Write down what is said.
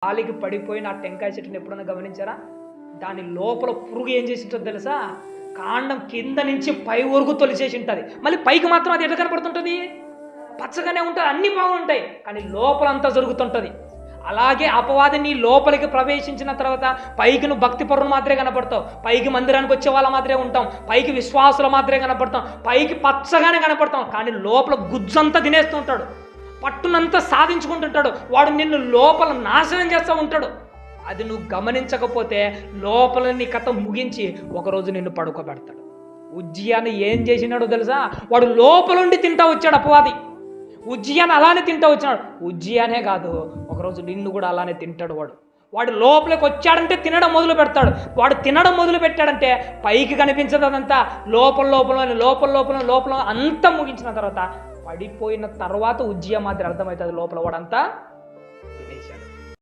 గాలికి పడిపోయిన ఆ టెంకాయ చెట్టుని ఎప్పుడన్నా గమనించారా? దాని లోపల పురుగు ఏం చేసి ఉంటుందో తెలుసా? కాండం కింద నుంచి పై వరకు తొలిచేసి ఉంటుంది. మళ్ళీ పైకి మాత్రం అది ఎట్లా కనపడుతుంటుంది? పచ్చగానే ఉంటుంది, అన్నీ బాగుంటాయి, కానీ లోపలంతా జరుగుతుంటుంది. అలాగే అపవాది నీ లోపలికి ప్రవేశించిన తర్వాత పైకి నువ్వు భక్తి పరులు మాత్రమే కనపడతావు, పైకి మందిరానికి వచ్చే వాళ్ళ మాత్రమే ఉంటాం, పైకి విశ్వాసులు మాత్రమే కనపడతాం, పైకి పచ్చగానే కనపడతాం, కానీ లోపల గుజ్జంతా తినేస్తూ ఉంటాడు, పట్టునంతా సాధించుకుంటుంటాడు. వాడు నిన్ను లోపల నాశనం చేస్తూ ఉంటాడు. అది నువ్వు గమనించకపోతే లోపల నీ కథ ముగించి ఒకరోజు నిన్ను పడుకోబెడతాడు. ఉజ్జియాని ఏం చేసినాడో తెలుసా? వాడు లోపలుండి తింటా వచ్చాడు అపవాది. ఉజ్జియాని అలానే తింటా వచ్చినాడు. ఉజ్జియానే కాదు, ఒకరోజు నిన్ను కూడా అలానే తింటాడు. వాడు లోపలికి వచ్చాడంటే తినడం మొదలు పెడతాడు. వాడు తినడం మొదలు పెట్టాడంటే పైకి కనిపించదు, అదంతా లోపల లోపల లోపల లోపల లోపల అంతా ముగించిన తర్వాత పడిపోయిన తర్వాత ఉజ్జియా మాదిరి అర్థమవుతుంది లోపల వాడంతా